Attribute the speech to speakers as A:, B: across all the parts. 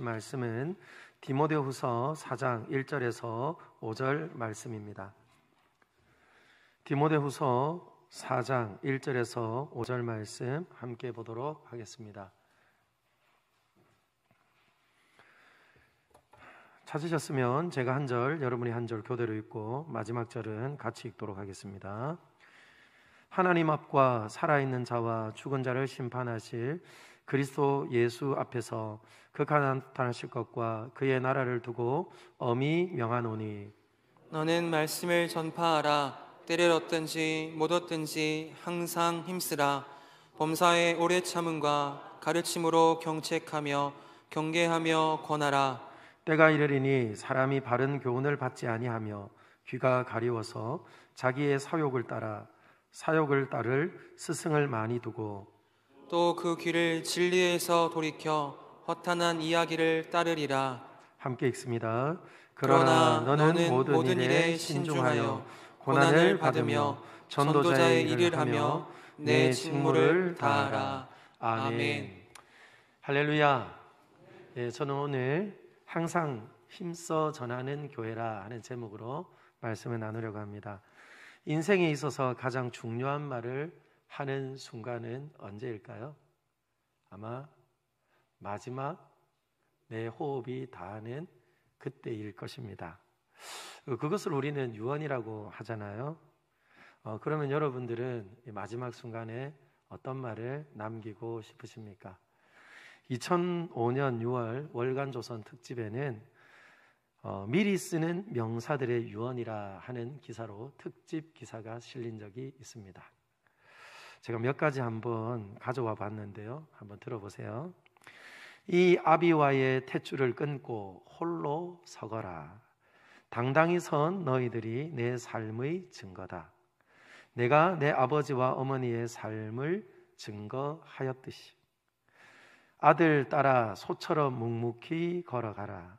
A: 말씀은 디모데후서 4장 1절에서 5절 말씀입니다. 디모데후서 4장 1절에서 5절 말씀 함께 보도록 하겠습니다. 찾으셨으면 제가 한 절, 여러분이 한 절 교대로 읽고 마지막 절은 같이 읽도록 하겠습니다. 하나님 앞과 살아있는 자와 죽은 자를 심판하실 그리스도 예수 앞에서 그가 나타나실 것과 그의 나라를 두고 엄히 명하노니
B: 너는 말씀을 전파하라. 때를 얻든지 못 얻든지 항상 힘쓰라. 범사에 오래 참음과 가르침으로 경책하며 경계하며 권하라.
A: 때가 이르리니 사람이 바른 교훈을 받지 아니하며 귀가 가리워서 자기의 사욕을 따라 사욕을 따를 스승을 많이 두고
B: 또 그 귀를 진리에서 돌이켜 허탄한 이야기를 따르리라.
A: 함께 읽습니다.
B: 그러나
A: 너는
B: 모든 일에 신중하여 고난을 받으며 전도자의 일을 하며 내 직무를 다하라. 아멘.
A: 할렐루야. 저는 오늘 항상 힘써 전하는 교회라 하는 제목으로 말씀을 나누려고 합니다. 인생에 있어서 가장 중요한 말을 하는 순간은 언제일까요? 아마 마지막 내 호흡이 닿는 그때일 것입니다. 그것을 우리는 유언이라고 하잖아요. 그러면 여러분들은 마지막 순간에 어떤 말을 남기고 싶으십니까? 2005년 6월 월간조선 특집에는 미리 쓰는 명사들의 유언이라 하는 기사로 특집 기사가 실린 적이 있습니다. 제가 몇 가지 한번 가져와 봤는데요. 한번 들어보세요. 이 아비와의 탯줄을 끊고 홀로 서거라. 당당히 선 너희들이 내 삶의 증거다. 내가 내 아버지와 어머니의 삶을 증거하였듯이 아들 따라 소처럼 묵묵히 걸어가라.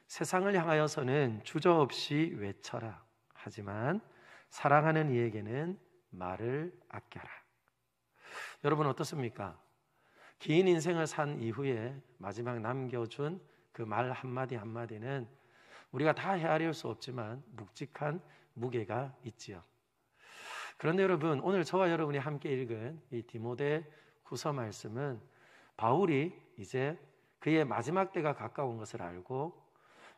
A: 세상을 향하여서는 주저없이 외쳐라. 하지만 사랑하는 이에게는 말을 아껴라. 여러분 어떻습니까? 긴 인생을 산 이후에 마지막 남겨준 그 말 한마디 한마디는 우리가 다 헤아릴 수 없지만 묵직한 무게가 있지요. 그런데 여러분, 오늘 저와 여러분이 함께 읽은 이 디모데 후서 말씀은 바울이 이제 그의 마지막 때가 가까운 것을 알고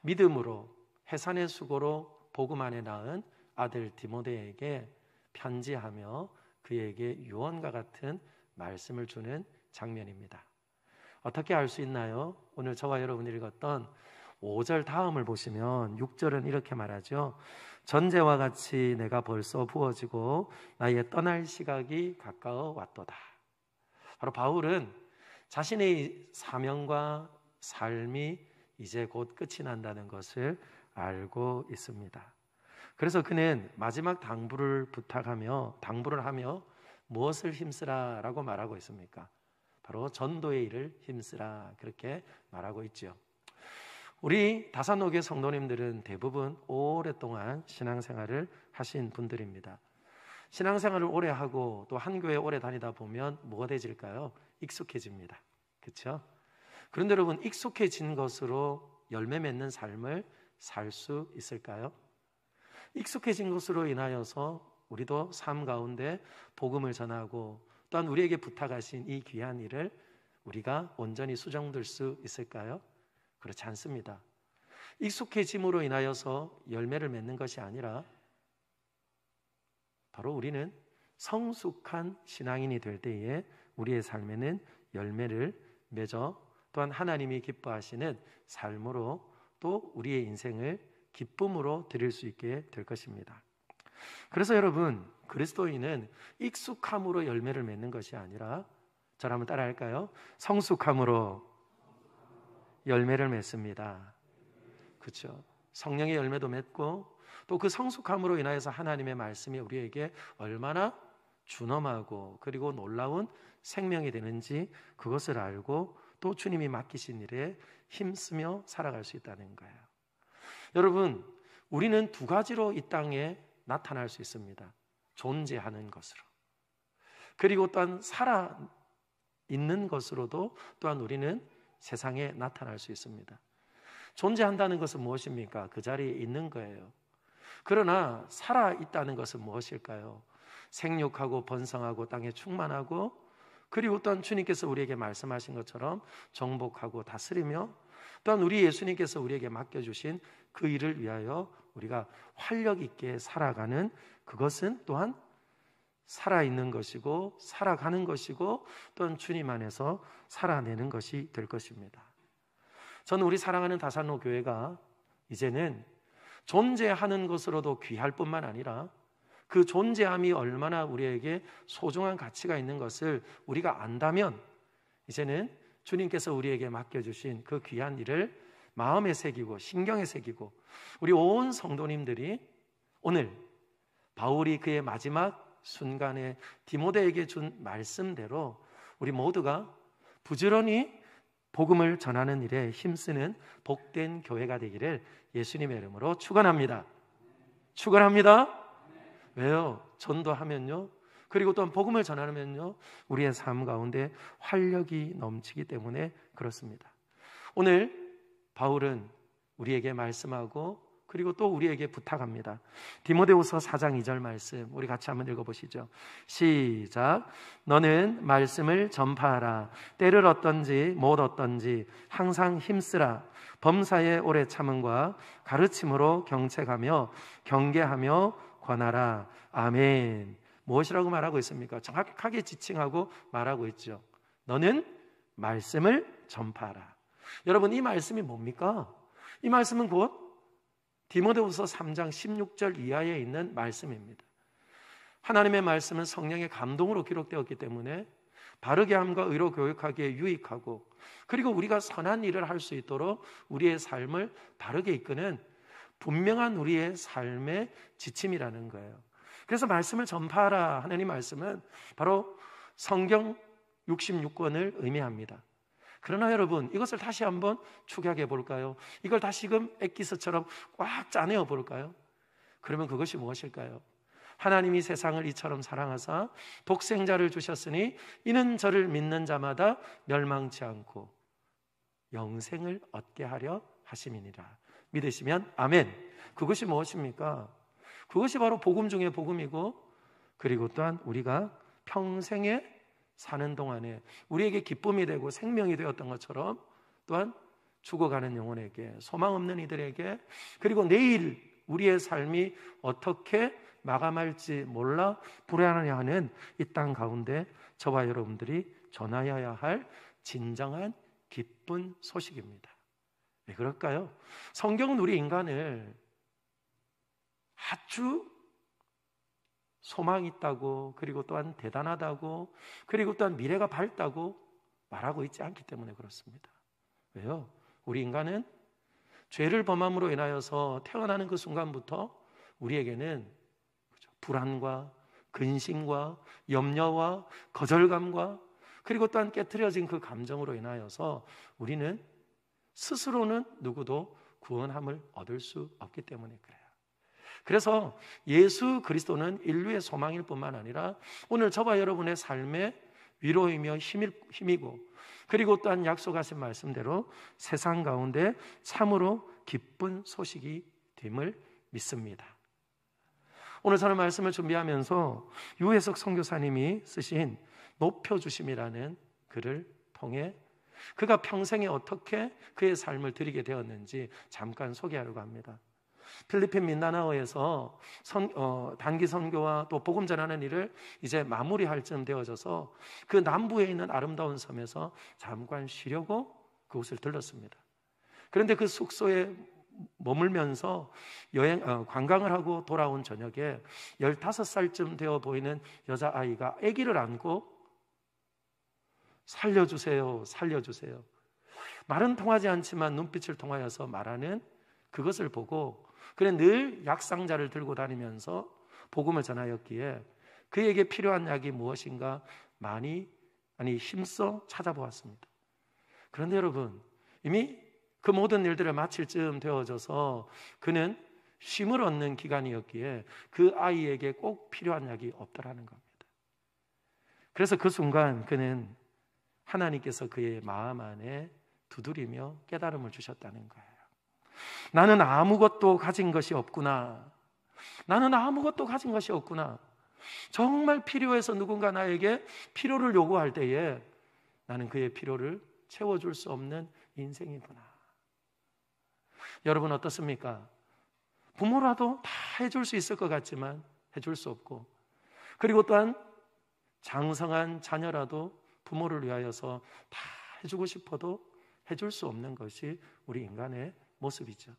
A: 믿음으로 해산의 수고로 복음 안에 낳은 아들 디모데에게 편지하며 그에게 유언과 같은 말씀을 주는 장면입니다. 어떻게 알 수 있나요? 오늘 저와 여러분이 읽었던 5절 다음을 보시면 6절은 이렇게 말하죠. 전제와 같이 내가 벌써 부어지고 나의 떠날 시각이 가까워 왔도다. 바로 바울은 자신의 사명과 삶이 이제 곧 끝이 난다는 것을 알고 있습니다. 그래서 그는 마지막 당부를 하며 무엇을 힘쓰라라고 말하고 있습니까? 바로 전도의 일을 힘쓰라, 그렇게 말하고 있죠. 우리 다산노교회 성도님들은 대부분 오랫동안 신앙생활을 하신 분들입니다. 신앙생활을 오래 하고 또 한 교회 오래 다니다 보면 뭐가 되질까요? 익숙해집니다. 그렇죠? 그런데 여러분, 익숙해진 것으로 열매 맺는 삶을 살 수 있을까요? 익숙해진 것으로 인하여서 우리도 삶 가운데 복음을 전하고 또한 우리에게 부탁하신 이 귀한 일을 우리가 온전히 수정될 수 있을까요? 그렇지 않습니다. 익숙해짐으로 인하여서 열매를 맺는 것이 아니라 바로 우리는 성숙한 신앙인이 될 때에 우리의 삶에는 열매를 맺어 또한 하나님이 기뻐하시는 삶으로 또 우리의 인생을 기쁨으로 드릴 수 있게 될 것입니다. 그래서 여러분, 그리스도인은 익숙함으로 열매를 맺는 것이 아니라 저를 한번 따라 할까요? 성숙함으로 열매를 맺습니다. 그렇죠? 성령의 열매도 맺고 또 그 성숙함으로 인하여서 하나님의 말씀이 우리에게 얼마나 준엄하고 그리고 놀라운 생명이 되는지 그것을 알고 또 주님이 맡기신 일에 힘쓰며 살아갈 수 있다는 거예요. 여러분, 우리는 두 가지로 이 땅에 나타날 수 있습니다. 존재하는 것으로, 그리고 또한 살아있는 것으로도 또한 우리는 세상에 나타날 수 있습니다. 존재한다는 것은 무엇입니까? 그 자리에 있는 거예요. 그러나 살아있다는 것은 무엇일까요? 생육하고 번성하고 땅에 충만하고, 그리고 또한 주님께서 우리에게 말씀하신 것처럼 정복하고 다스리며, 또한 우리 예수님께서 우리에게 맡겨주신 그 일을 위하여 우리가 활력 있게 살아가는, 그것은 또한 살아있는 것이고 살아가는 것이고 또한 주님 안에서 살아내는 것이 될 것입니다. 저는 우리 사랑하는 다산로 교회가 이제는 존재하는 것으로도 귀할 뿐만 아니라 그 존재함이 얼마나 우리에게 소중한 가치가 있는 것을 우리가 안다면, 이제는 주님께서 우리에게 맡겨주신 그 귀한 일을 마음에 새기고 신경에 새기고, 우리 온 성도님들이 오늘 바울이 그의 마지막 순간에 디모데에게 준 말씀대로 우리 모두가 부지런히 복음을 전하는 일에 힘쓰는 복된 교회가 되기를 예수님의 이름으로 축원합니다. 축원합니다. 왜요? 전도하면요, 그리고 또한 복음을 전하면요, 우리의 삶 가운데 활력이 넘치기 때문에 그렇습니다. 오늘 바울은 우리에게 말씀하고 그리고 또 우리에게 부탁합니다. 디모데후서 4장 2절 말씀 우리 같이 한번 읽어보시죠. 시작. 너는 말씀을 전파하라. 때를 얻든지 못 얻든지 항상 힘쓰라. 범사에 오래 참음과 가르침으로 경책하며 경계하며 권하라. 아멘. 무엇이라고 말하고 있습니까? 정확하게 지칭하고 말하고 있죠. 너는 말씀을 전파하라. 여러분, 이 말씀이 뭡니까? 이 말씀은 곧 디모데후서 3장 16절 이하에 있는 말씀입니다. 하나님의 말씀은 성령의 감동으로 기록되었기 때문에 바르게 함과 의로 교육하기에 유익하고, 그리고 우리가 선한 일을 할 수 있도록 우리의 삶을 바르게 이끄는 분명한 우리의 삶의 지침이라는 거예요. 그래서 말씀을 전파하라 하는 이 말씀은 바로 성경 66권을 의미합니다. 그러나 여러분, 이것을 다시 한번 축약해 볼까요? 이걸 다시금 엑기스처럼 꽉 짜내어 볼까요? 그러면 그것이 무엇일까요? 하나님이 세상을 이처럼 사랑하사 독생자를 주셨으니 이는 저를 믿는 자마다 멸망치 않고 영생을 얻게 하려 하심이니라. 믿으시면 아멘. 그것이 무엇입니까? 그것이 바로 복음 중에 복음이고, 그리고 또한 우리가 평생에 사는 동안에 우리에게 기쁨이 되고 생명이 되었던 것처럼, 또한 죽어가는 영혼에게, 소망 없는 이들에게, 그리고 내일 우리의 삶이 어떻게 마감할지 몰라 불안해하는 이 땅 가운데 저와 여러분들이 전하여야 할 진정한 기쁜 소식입니다. 왜 그럴까요? 성경은 우리 인간을 아주 소망이 있다고, 그리고 또한 대단하다고, 그리고 또한 미래가 밝다고 말하고 있지 않기 때문에 그렇습니다. 왜요? 우리 인간은 죄를 범함으로 인하여서 태어나는 그 순간부터 우리에게는 불안과 근심과 염려와 거절감과, 그리고 또한 깨트려진 그 감정으로 인하여서 우리는 스스로는 누구도 구원함을 얻을 수 없기 때문에 그래요. 그래서 예수 그리스도는 인류의 소망일 뿐만 아니라 오늘 저와 여러분의 삶의 위로이며 힘이고, 그리고 또한 약속하신 말씀대로 세상 가운데 참으로 기쁜 소식이 됨을 믿습니다. 오늘 저는 말씀을 준비하면서 유해석 선교사님이 쓰신 높여주심이라는 글을 통해 그가 평생에 어떻게 그의 삶을 드리게 되었는지 잠깐 소개하려고 합니다. 필리핀 민다나오에서 단기 선교와 또 복음 전하는 일을 이제 마무리할 쯤 되어져서 그 남부에 있는 아름다운 섬에서 잠깐 쉬려고 그곳을 들렀습니다. 그런데 그 숙소에 머물면서 관광을 하고 돌아온 저녁에 15살쯤 되어 보이는 여자아이가 아기를 안고 살려주세요, 살려주세요. 말은 통하지 않지만 눈빛을 통하여서 말하는 그것을 보고, 그는 늘 약상자를 들고 다니면서 복음을 전하였기에 그에게 필요한 약이 무엇인가 힘써 찾아보았습니다. 그런데 여러분, 이미 그 모든 일들을 마칠 즈음 되어져서 그는 쉼을 얻는 기간이었기에 그 아이에게 꼭 필요한 약이 없더라는 겁니다. 그래서 그 순간 그는 하나님께서 그의 마음 안에 두드리며 깨달음을 주셨다는 거예요. 나는 아무것도 가진 것이 없구나. 나는 아무것도 가진 것이 없구나. 정말 필요해서 누군가 나에게 필요를 요구할 때에 나는 그의 필요를 채워줄 수 없는 인생이구나. 여러분 어떻습니까? 부모라도 다 해줄 수 있을 것 같지만 해줄 수 없고, 그리고 또한 장성한 자녀라도 부모를 위하여서 다 해주고 싶어도 해줄 수 없는 것이 우리 인간의 모습이죠.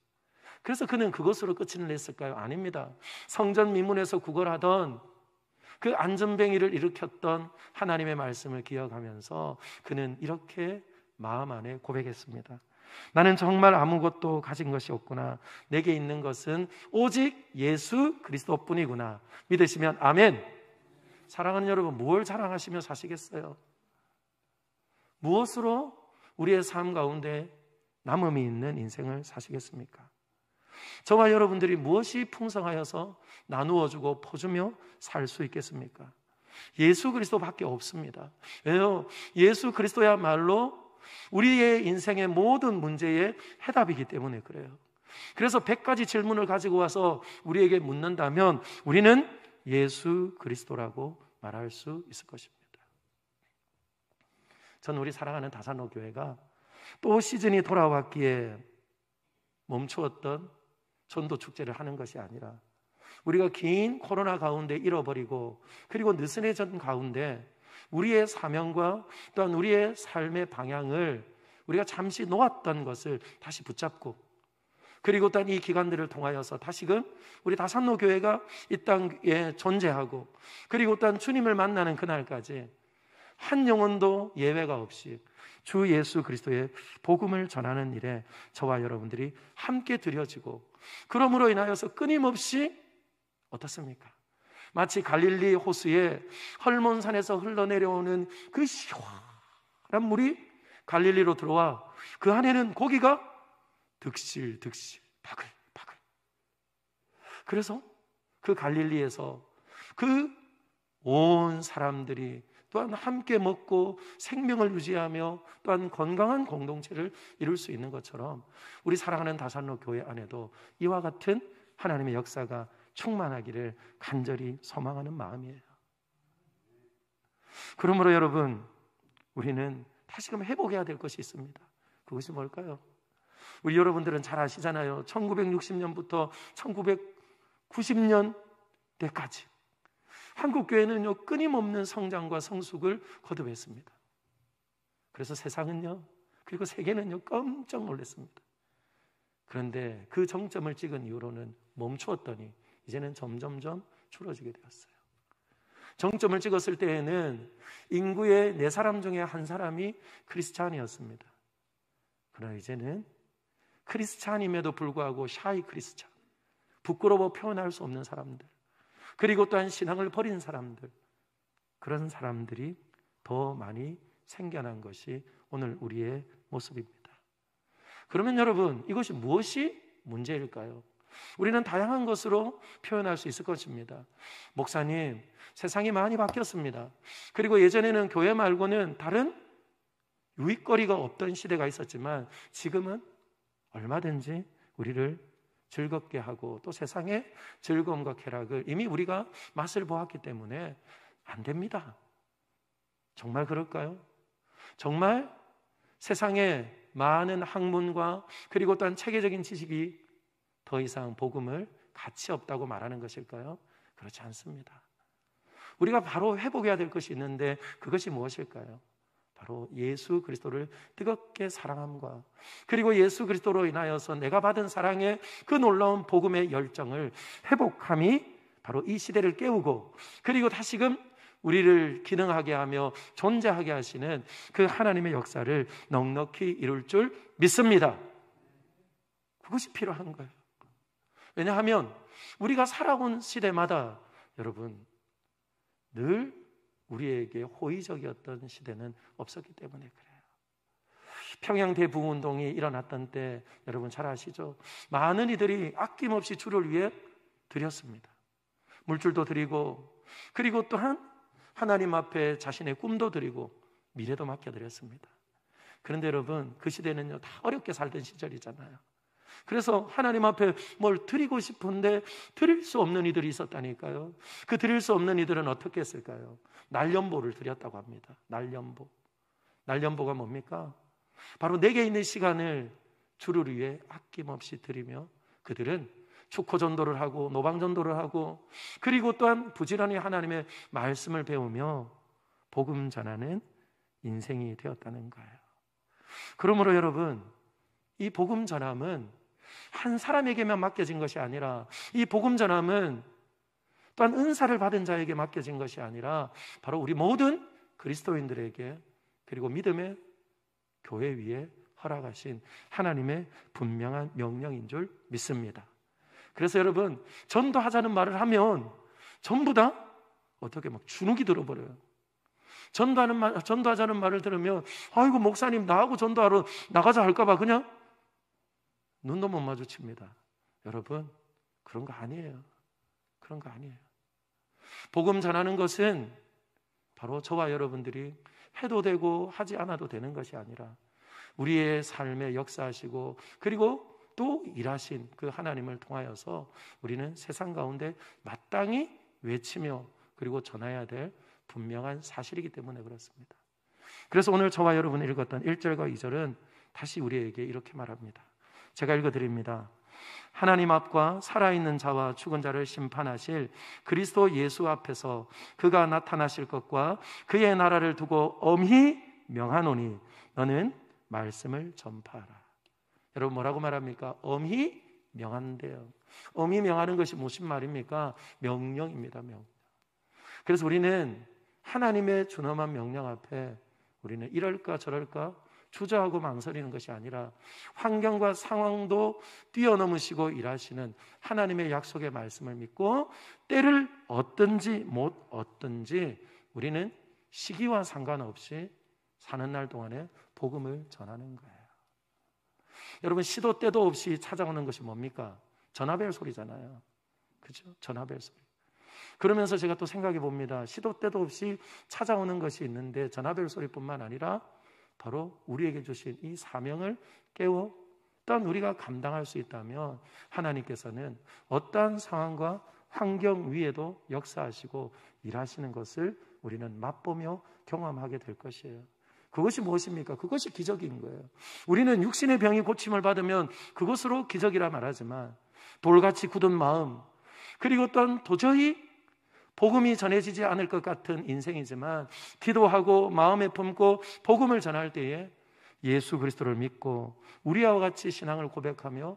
A: 그래서 그는 그것으로 끝을 냈을까요? 아닙니다. 성전 미문에서 구걸하던 그 안전뱅이를 일으켰던 하나님의 말씀을 기억하면서 그는 이렇게 마음 안에 고백했습니다. 나는 정말 아무것도 가진 것이 없구나. 내게 있는 것은 오직 예수 그리스도뿐이구나. 믿으시면 아멘. 사랑하는 여러분, 무엇을 자랑하시며 사시겠어요? 무엇으로 우리의 삶 가운데 남음이 있는 인생을 사시겠습니까? 저와 여러분들이 무엇이 풍성하여서 나누어주고 퍼주며 살 수 있겠습니까? 예수 그리스도밖에 없습니다. 왜요? 예수 그리스도야말로 우리의 인생의 모든 문제의 해답이기 때문에 그래요. 그래서 100가지 질문을 가지고 와서 우리에게 묻는다면 우리는 예수 그리스도라고 말할 수 있을 것입니다. 저는 우리 사랑하는 다산로 교회가 또 시즌이 돌아왔기에 멈추었던 전도 축제를 하는 것이 아니라 우리가 긴 코로나 가운데 잃어버리고 그리고 느슨해진 가운데 우리의 사명과 또한 우리의 삶의 방향을 우리가 잠시 놓았던 것을 다시 붙잡고, 그리고 또한 이 기간들을 통하여서 다시금 우리 다산로 교회가 이 땅에 존재하고, 그리고 또한 주님을 만나는 그날까지 한 영혼도 예외가 없이 주 예수 그리스도의 복음을 전하는 일에 저와 여러분들이 함께 드려지고, 그러므로 인하여서 끊임없이 어떻습니까? 마치 갈릴리 호수에 헐몬산에서 흘러내려오는 그 시원한 물이 갈릴리로 들어와 그 안에는 고기가 득실득실 바글바글. 그래서 그 갈릴리에서 그 온 사람들이 또한 함께 먹고 생명을 유지하며 또한 건강한 공동체를 이룰 수 있는 것처럼 우리 사랑하는 다산로 교회 안에도 이와 같은 하나님의 역사가 충만하기를 간절히 소망하는 마음이에요. 그러므로 여러분, 우리는 다시금 회복해야 될 것이 있습니다. 그것이 뭘까요? 우리 여러분들은 잘 아시잖아요. 1960년부터 1990년대까지 한국교회는요, 끊임없는 성장과 성숙을 거듭했습니다. 그래서 세상은요, 그리고 세계는요, 깜짝 놀랐습니다. 그런데 그 정점을 찍은 이후로는 멈추었더니 이제는 점점점 줄어지게 되었어요. 정점을 찍었을 때에는 인구의 4사람 중에 1사람이 크리스찬이었습니다. 그러나 이제는 크리스찬임에도 불구하고 샤이 크리스찬, 부끄러워 표현할 수 없는 사람들, 그리고 또한 신앙을 버린 사람들, 그런 사람들이 더 많이 생겨난 것이 오늘 우리의 모습입니다. 그러면 여러분, 이것이 무엇이 문제일까요? 우리는 다양한 것으로 표현할 수 있을 것입니다. 목사님, 세상이 많이 바뀌었습니다. 그리고 예전에는 교회 말고는 다른 유익거리가 없던 시대가 있었지만 지금은 얼마든지 우리를 즐겁게 하고 또 세상의 즐거움과 쾌락을 이미 우리가 맛을 보았기 때문에 안 됩니다. 정말 그럴까요? 정말 세상에 많은 학문과 그리고 또한 체계적인 지식이 더 이상 복음을 가치 없다고 말하는 것일까요? 그렇지 않습니다. 우리가 바로 회복해야 될 것이 있는데 그것이 무엇일까요? 바로 예수 그리스도를 뜨겁게 사랑함과 그리고 예수 그리스도로 인하여서 내가 받은 사랑의 그 놀라운 복음의 열정을 회복함이 바로 이 시대를 깨우고 그리고 다시금 우리를 기능하게 하며 존재하게 하시는 그 하나님의 역사를 넉넉히 이룰 줄 믿습니다. 그것이 필요한 거예요. 왜냐하면 우리가 살아온 시대마다 여러분 늘 우리에게 호의적이었던 시대는 없었기 때문에 그래요. 평양 대부운동이 일어났던 때 여러분 잘 아시죠? 많은 이들이 아낌없이 주를 위해 드렸습니다. 물줄도 드리고 그리고 또한 하나님 앞에 자신의 꿈도 드리고 미래도 맡겨드렸습니다. 그런데 여러분, 그 시대는요 다 어렵게 살던 시절이잖아요. 그래서 하나님 앞에 뭘 드리고 싶은데 드릴 수 없는 이들이 있었다니까요. 그 드릴 수 없는 이들은 어떻게 했을까요? 날연보를 드렸다고 합니다. 날연보. 날연보가 뭡니까? 바로 내게 있는 시간을 주를 위해 아낌없이 드리며 그들은 축호 전도를 하고 노방 전도를 하고 그리고 또한 부지런히 하나님의 말씀을 배우며 복음 전하는 인생이 되었다는 거예요. 그러므로 여러분, 이 복음 전함은 한 사람에게만 맡겨진 것이 아니라 이 복음 전함은 또한 은사를 받은 자에게 맡겨진 것이 아니라 바로 우리 모든 그리스도인들에게 그리고 믿음의 교회 위에 허락하신 하나님의 분명한 명령인 줄 믿습니다. 그래서 여러분, 전도하자는 말을 하면 전부 다 어떻게 막 주눅이 들어버려요. 전도하자는 말을 들으면 아이고 목사님 나하고 전도하러 나가자 할까봐 그냥 눈도 못 마주칩니다. 여러분, 그런 거 아니에요. 그런 거 아니에요. 복음 전하는 것은 바로 저와 여러분들이 해도 되고 하지 않아도 되는 것이 아니라 우리의 삶에 역사하시고 그리고 또 일하신 그 하나님을 통하여서 우리는 세상 가운데 마땅히 외치며 그리고 전해야 될 분명한 사실이기 때문에 그렇습니다. 그래서 오늘 저와 여러분이 읽었던 1절과 2절은 다시 우리에게 이렇게 말합니다. 제가 읽어드립니다. 하나님 앞과 살아있는 자와 죽은 자를 심판하실 그리스도 예수 앞에서 그가 나타나실 것과 그의 나라를 두고 엄히 명하노니 너는 말씀을 전파하라. 여러분 뭐라고 말합니까? 엄히 명한대요. 엄히 명하는 것이 무슨 말입니까? 명령입니다. 명령. 그래서 우리는 하나님의 준엄한 명령 앞에 우리는 이럴까 저럴까 주저하고 망설이는 것이 아니라 환경과 상황도 뛰어넘으시고 일하시는 하나님의 약속의 말씀을 믿고 때를 얻든지 못 얻든지 우리는 시기와 상관없이 사는 날 동안에 복음을 전하는 거예요. 여러분 시도 때도 없이 찾아오는 것이 뭡니까? 전화벨 소리잖아요. 그죠? 전화벨 소리. 그러면서 제가 또 생각해 봅니다. 시도 때도 없이 찾아오는 것이 있는데 전화벨 소리뿐만 아니라 바로 우리에게 주신 이 사명을 깨워 또한 우리가 감당할 수 있다면 하나님께서는 어떠한 상황과 환경 위에도 역사하시고 일하시는 것을 우리는 맛보며 경험하게 될 것이에요. 그것이 무엇입니까? 그것이 기적인 거예요. 우리는 육신의 병이 고침을 받으면 그것으로 기적이라 말하지만 돌같이 굳은 마음 그리고 또한 도저히 복음이 전해지지 않을 것 같은 인생이지만 기도하고 마음에 품고 복음을 전할 때에 예수 그리스도를 믿고 우리와 같이 신앙을 고백하며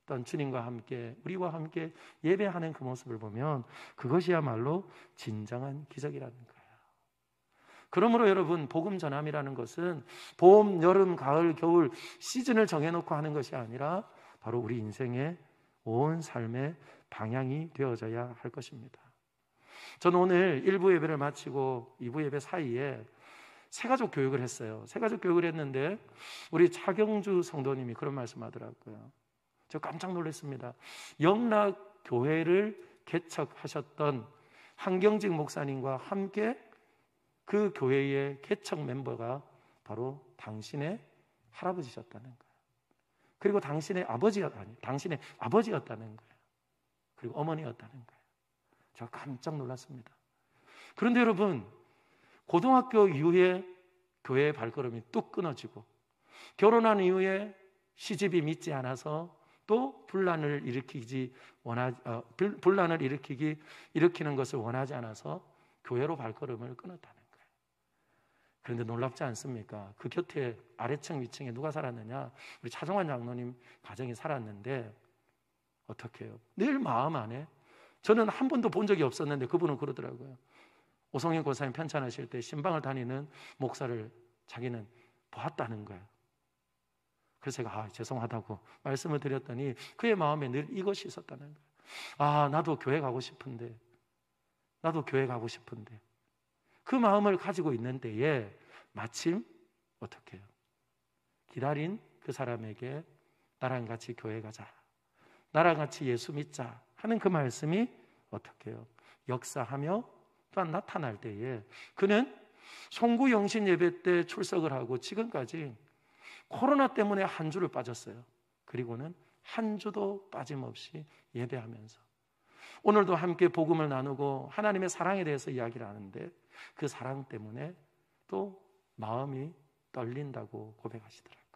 A: 또한 주님과 함께 우리와 함께 예배하는 그 모습을 보면 그것이야말로 진정한 기적이라는 거예요. 그러므로 여러분 복음 전함이라는 것은 봄, 여름, 가을, 겨울 시즌을 정해놓고 하는 것이 아니라 바로 우리 인생의 온 삶의 방향이 되어져야 할 것입니다. 저는 오늘 1부 예배를 마치고 2부 예배 사이에 새가족 교육을 했어요. 새가족 교육을 했는데 우리 차경주 성도님이 그런 말씀하더라고요. 저 깜짝 놀랐습니다. 영락교회를 개척하셨던 한경직 목사님과 함께 그 교회의 개척 멤버가 바로 당신의 할아버지셨다는 거예요. 그리고 당신의 아버지였다는 거예요. 그리고 어머니였다는 거예요. 제가 깜짝 놀랐습니다. 그런데 여러분, 고등학교 이후에 교회의 발걸음이 뚝 끊어지고 결혼한 이후에 시집이 믿지 않아서 또 분란을 일으키는 것을 원하지 않아서 교회로 발걸음을 끊었다는 거예요. 그런데 놀랍지 않습니까? 그 곁에 아래층 위층에 누가 살았느냐? 우리 차정환 장로님 가정이 살았는데 어떻게 해요? 늘 마음 안에 저는 한 번도 본 적이 없었는데 그분은 그러더라고요. 오성인 권사님 편찬하실 때 신방을 다니는 목사를 자기는 보았다는 거예요. 그래서 제가 죄송하다고 말씀을 드렸더니 그의 마음에 늘 이것이 있었다는 거예요. 나도 교회 가고 싶은데 그 마음을 가지고 있는 때에 마침 어떻게 해요? 기다린 그 사람에게 나랑 같이 교회 가자, 나랑 같이 예수 믿자 하는 그 말씀이 어떻게 해요? 역사하며 또한 나타날 때에 그는 송구 영신 예배 때 출석을 하고 지금까지 코로나 때문에 한 주를 빠졌어요. 그리고는 한 주도 빠짐없이 예배하면서 오늘도 함께 복음을 나누고 하나님의 사랑에 대해서 이야기를 하는데 그 사랑 때문에 또 마음이 떨린다고 고백하시더라고요.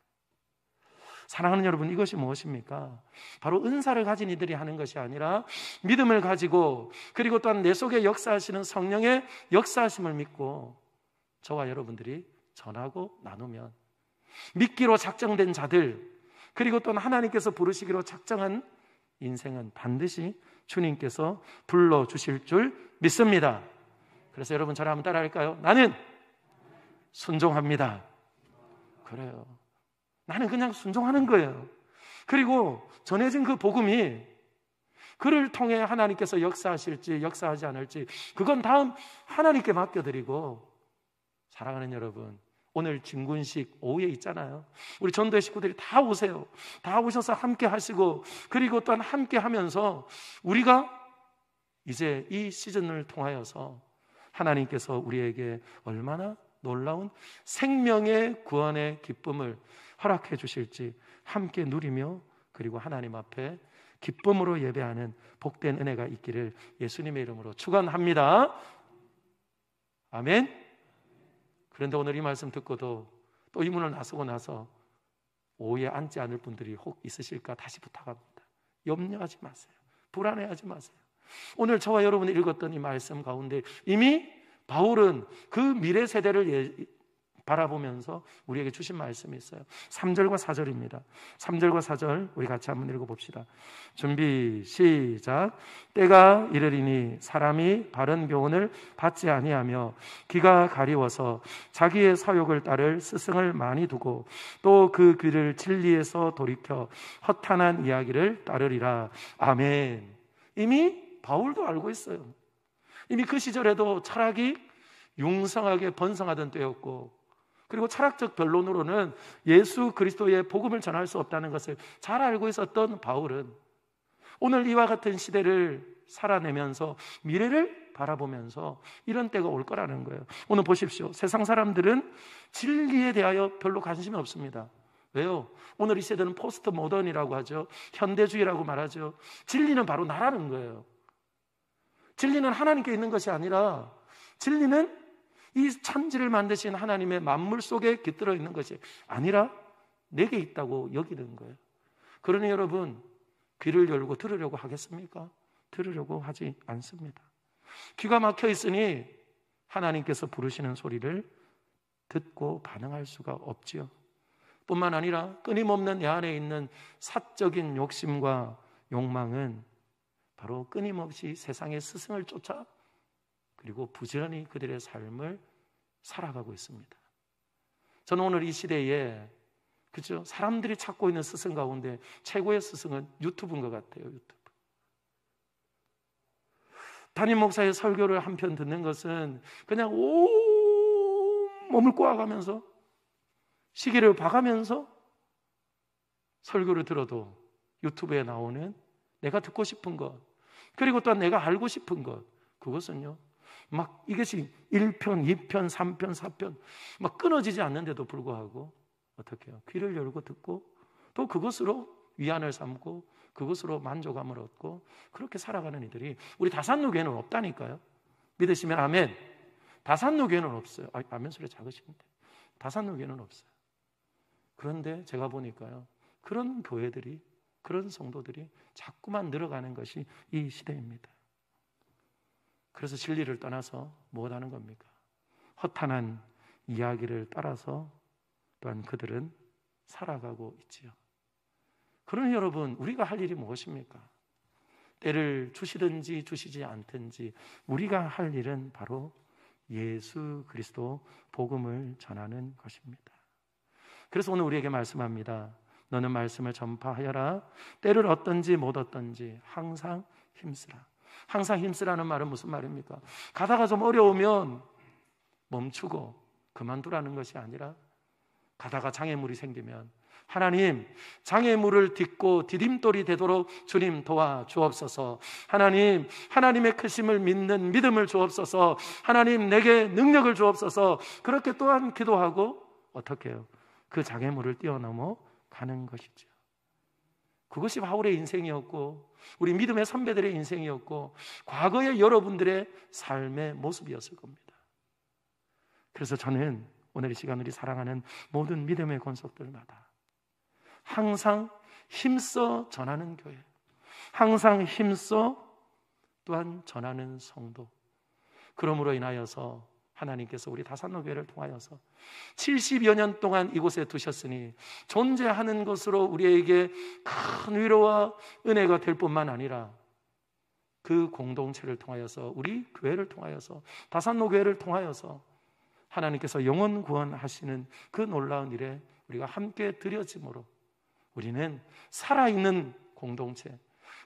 A: 사랑하는 여러분, 이것이 무엇입니까? 바로 은사를 가진 이들이 하는 것이 아니라 믿음을 가지고, 그리고 또한 내 속에 역사하시는 성령의 역사하심을 믿고 저와 여러분들이 전하고 나누면, 믿기로 작정된 자들, 그리고 또한 하나님께서 부르시기로 작정한 인생은 반드시 주님께서 불러주실 줄 믿습니다. 그래서 여러분, 저를 한번 따라할까요? 나는 순종합니다. 그래요. 나는 그냥 순종하는 거예요. 그리고 전해진 그 복음이 그를 통해 하나님께서 역사하실지 역사하지 않을지 그건 다음 하나님께 맡겨드리고, 사랑하는 여러분, 오늘 진군식 오후에 있잖아요. 우리 전도회 식구들이 다 오세요. 다 오셔서 함께 하시고, 그리고 또한 함께 하면서 우리가 이제 이 시즌을 통하여서 하나님께서 우리에게 얼마나 놀라운 생명의 구원의 기쁨을 허락해 주실지 함께 누리며, 그리고 하나님 앞에 기쁨으로 예배하는 복된 은혜가 있기를 예수님의 이름으로 축원합니다. 아멘. 그런데 오늘 이 말씀 듣고도 또 이 문을 나서고 나서 오후에 앉지 않을 분들이 혹 있으실까 다시 부탁합니다. 염려하지 마세요. 불안해하지 마세요. 오늘 저와 여러분이 읽었던 이 말씀 가운데 이미 바울은 그 미래 세대를 바라보면서 우리에게 주신 말씀이 있어요. 3절과 4절입니다. 3절과 4절 우리 같이 한번 읽어봅시다. 준비 시작. 때가 이르리니 사람이 바른 교훈을 받지 아니하며 귀가 가리워서 자기의 사욕을 따를 스승을 많이 두고 또 그 귀를 진리에서 돌이켜 허탄한 이야기를 따르리라. 아멘. 이미 바울도 알고 있어요. 이미 그 시절에도 철학이 융성하게 번성하던 때였고, 그리고 철학적 변론으로는 예수 그리스도의 복음을 전할 수 없다는 것을 잘 알고 있었던 바울은 오늘 이와 같은 시대를 살아내면서 미래를 바라보면서 이런 때가 올 거라는 거예요. 오늘 보십시오. 세상 사람들은 진리에 대하여 별로 관심이 없습니다. 왜요? 오늘 이 세대는 포스트 모던이라고 하죠. 현대주의라고 말하죠. 진리는 바로 나라는 거예요. 진리는 하나님께 있는 것이 아니라 진리는 이 천지를 만드신 하나님의 만물 속에 깃들어 있는 것이 아니라 내게 있다고 여기는 거예요. 그러니 여러분, 귀를 열고 들으려고 하겠습니까? 들으려고 하지 않습니다. 귀가 막혀 있으니 하나님께서 부르시는 소리를 듣고 반응할 수가 없지요. 뿐만 아니라 끊임없는 내 안에 있는 사적인 욕심과 욕망은 바로 끊임없이 세상의 스승을 쫓아 그리고 부지런히 그들의 삶을 살아가고 있습니다. 저는 오늘 이 시대에 그죠? 사람들이 찾고 있는 스승 가운데 최고의 스승은 유튜브인 것 같아요. 유튜브. 담임 목사의 설교를 한 편 듣는 것은 그냥 온 몸을 꼬아가면서 시계를 봐가면서 설교를 들어도 유튜브에 나오는 내가 듣고 싶은 것, 그리고 또한 내가 알고 싶은 것, 그것은요 막 이것이 1편, 2편, 3편, 4편 막 끊어지지 않는데도 불구하고 어떻게 해요? 귀를 열고 듣고 또 그것으로 위안을 삼고 그것으로 만족감을 얻고 그렇게 살아가는 이들이 우리 다산누교회는 없다니까요. 믿으시면 아멘. 다산누교회는 없어요. 아멘 소리 작으신데 다산누교회는 없어요. 그런데 제가 보니까요, 그런 교회들이, 그런 성도들이 자꾸만 늘어가는 것이 이 시대입니다. 그래서 진리를 떠나서 무엇 하는 겁니까? 허탄한 이야기를 따라서 또한 그들은 살아가고 있지요. 그러니 여러분, 우리가 할 일이 무엇입니까? 때를 주시든지 주시지 않든지 우리가 할 일은 바로 예수 그리스도 복음을 전하는 것입니다. 그래서 오늘 우리에게 말씀합니다. 너는 말씀을 전파하여라. 때를 얻든지 못 얻든지 항상 힘쓰라. 항상 힘쓰라는 말은 무슨 말입니까? 가다가 좀 어려우면 멈추고 그만두라는 것이 아니라 가다가 장애물이 생기면 하나님, 장애물을 딛고 디딤돌이 되도록 주님 도와주옵소서. 하나님, 하나님의 크심을 믿는 믿음을 주옵소서. 하나님, 내게 능력을 주옵소서. 그렇게 또한 기도하고 어떻게 해요? 그 장애물을 뛰어넘어 가는 것이죠. 그것이 바울의 인생이었고 우리 믿음의 선배들의 인생이었고 과거의 여러분들의 삶의 모습이었을 겁니다. 그래서 저는 오늘 이 시간 우리 사랑하는 모든 믿음의 권속들마다 항상 힘써 전하는 교회, 항상 힘써 또한 전하는 성도, 그러므로 인하여서 하나님께서 우리 다산로 교회를 통하여서 70여 년 동안 이곳에 두셨으니 존재하는 것으로 우리에게 큰 위로와 은혜가 될 뿐만 아니라 그 공동체를 통하여서 우리 교회를 통하여서 다산로 교회를 통하여서 하나님께서 영혼 구원하시는 그 놀라운 일에 우리가 함께 드려짐으로 우리는 살아있는 공동체,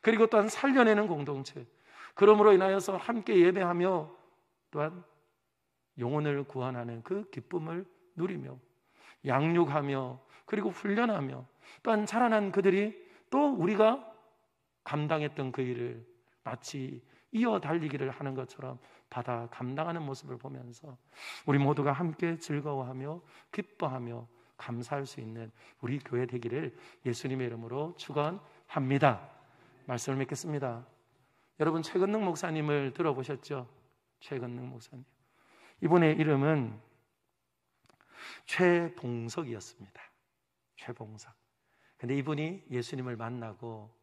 A: 그리고 또한 살려내는 공동체, 그러므로 인하여서 함께 예배하며 또한 영혼을 구원하는 그 기쁨을 누리며 양육하며 그리고 훈련하며 또한 자라난 그들이 또 우리가 감당했던 그 일을 마치 이어 달리기를 하는 것처럼 받아 감당하는 모습을 보면서 우리 모두가 함께 즐거워하며 기뻐하며 감사할 수 있는 우리 교회 되기를 예수님의 이름으로 축원합니다. 말씀을 맺겠습니다. 여러분, 최건능 목사님을 들어보셨죠? 최건능 목사님, 이분의 이름은 최봉석이었습니다. 최봉석. 근데 이분이 예수님을 만나고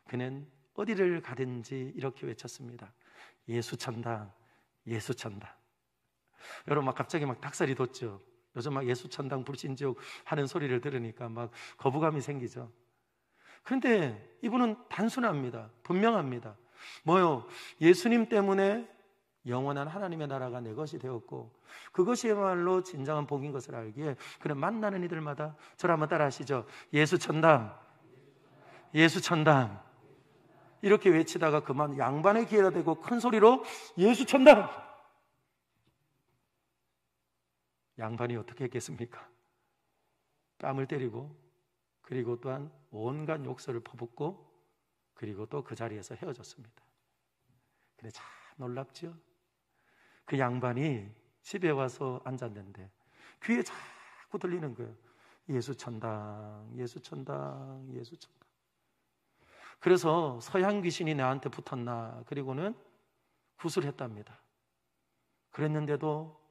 A: 그는 어디를 가든지 이렇게 외쳤습니다. 예수천당, 예수천당. 여러분, 막 갑자기 막 닭살이 돋죠. 요즘 막 예수천당 불신지옥 하는 소리를 들으니까 막 거부감이 생기죠. 그런데 이분은 단순합니다. 분명합니다. 뭐요? 예수님 때문에 영원한 하나님의 나라가 내 것이 되었고 그것이야말로 진정한 복인 것을 알기에 그는 만나는 이들마다 저를 한번 따라 하시죠. 예수천당, 예수천당. 이렇게 외치다가 그만 양반의 기회가 되고 큰 소리로 예수천당. 양반이 어떻게 했겠습니까? 뺨을 때리고 그리고 또한 온갖 욕설을 퍼붓고 그리고 또 그 자리에서 헤어졌습니다. 근데 참 놀랍죠? 그 양반이 집에 와서 앉았는데 귀에 자꾸 들리는 거예요. 예수천당, 예수천당, 예수천당. 그래서 서양 귀신이 나한테 붙었나 그리고는 구술했답니다. 그랬는데도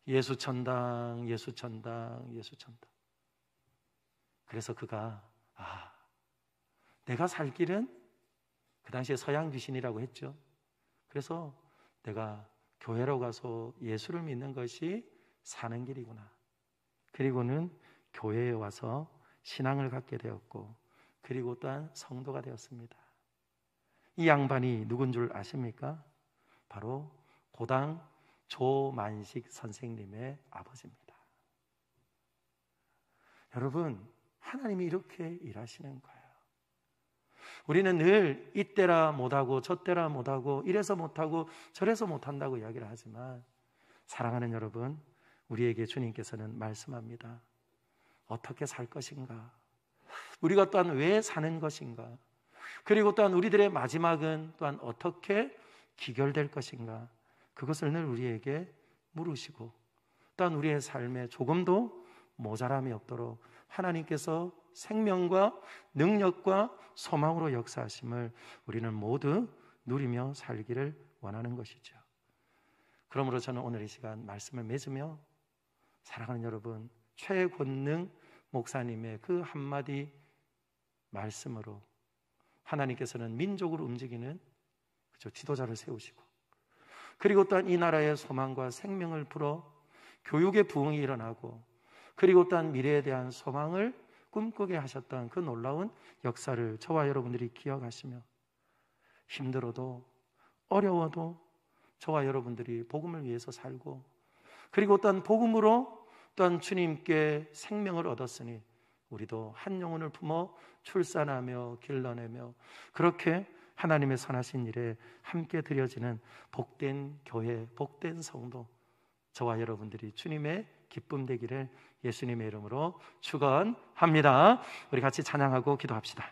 A: 예수천당, 예수천당, 예수천당. 그래서 그가 내가 살 길은 그 당시에 서양 귀신이라고 했죠. 그래서 내가 교회로 가서 예수를 믿는 것이 사는 길이구나. 그리고는 교회에 와서 신앙을 갖게 되었고 그리고 또한 성도가 되었습니다. 이 양반이 누군 줄 아십니까? 바로 고당 조만식 선생님의 아버지입니다. 여러분, 하나님이 이렇게 일하시는 거예요. 우리는 늘 이때라 못하고 저때라 못하고 이래서 못하고 저래서 못한다고 이야기를 하지만 사랑하는 여러분, 우리에게 주님께서는 말씀합니다. 어떻게 살 것인가? 우리가 또한 왜 사는 것인가? 그리고 또한 우리들의 마지막은 또한 어떻게 기결될 것인가? 그것을 늘 우리에게 물으시고 또한 우리의 삶에 조금도 모자람이 없도록 하나님께서 생명과 능력과 소망으로 역사하심을 우리는 모두 누리며 살기를 원하는 것이죠. 그러므로 저는 오늘 이 시간 말씀을 맺으며 사랑하는 여러분, 최권능 목사님의 그 한마디 말씀으로 하나님께서는 민족으로 움직이는 지도자를 세우시고 그리고 또한 이 나라의 소망과 생명을 불어 교육의 부흥이 일어나고 그리고 또한 미래에 대한 소망을 꿈꾸게 하셨던 그 놀라운 역사를 저와 여러분들이 기억하시며 힘들어도 어려워도 저와 여러분들이 복음을 위해서 살고 그리고 또한 복음으로 또한 주님께 생명을 얻었으니 우리도 한 영혼을 품어 출산하며 길러내며 그렇게 하나님의 선하신 일에 함께 드려지는 복된 교회, 복된 성도 저와 여러분들이 주님의 기쁨 되기를 예수님의 이름으로 축원합니다. 우리 같이 찬양하고 기도합시다.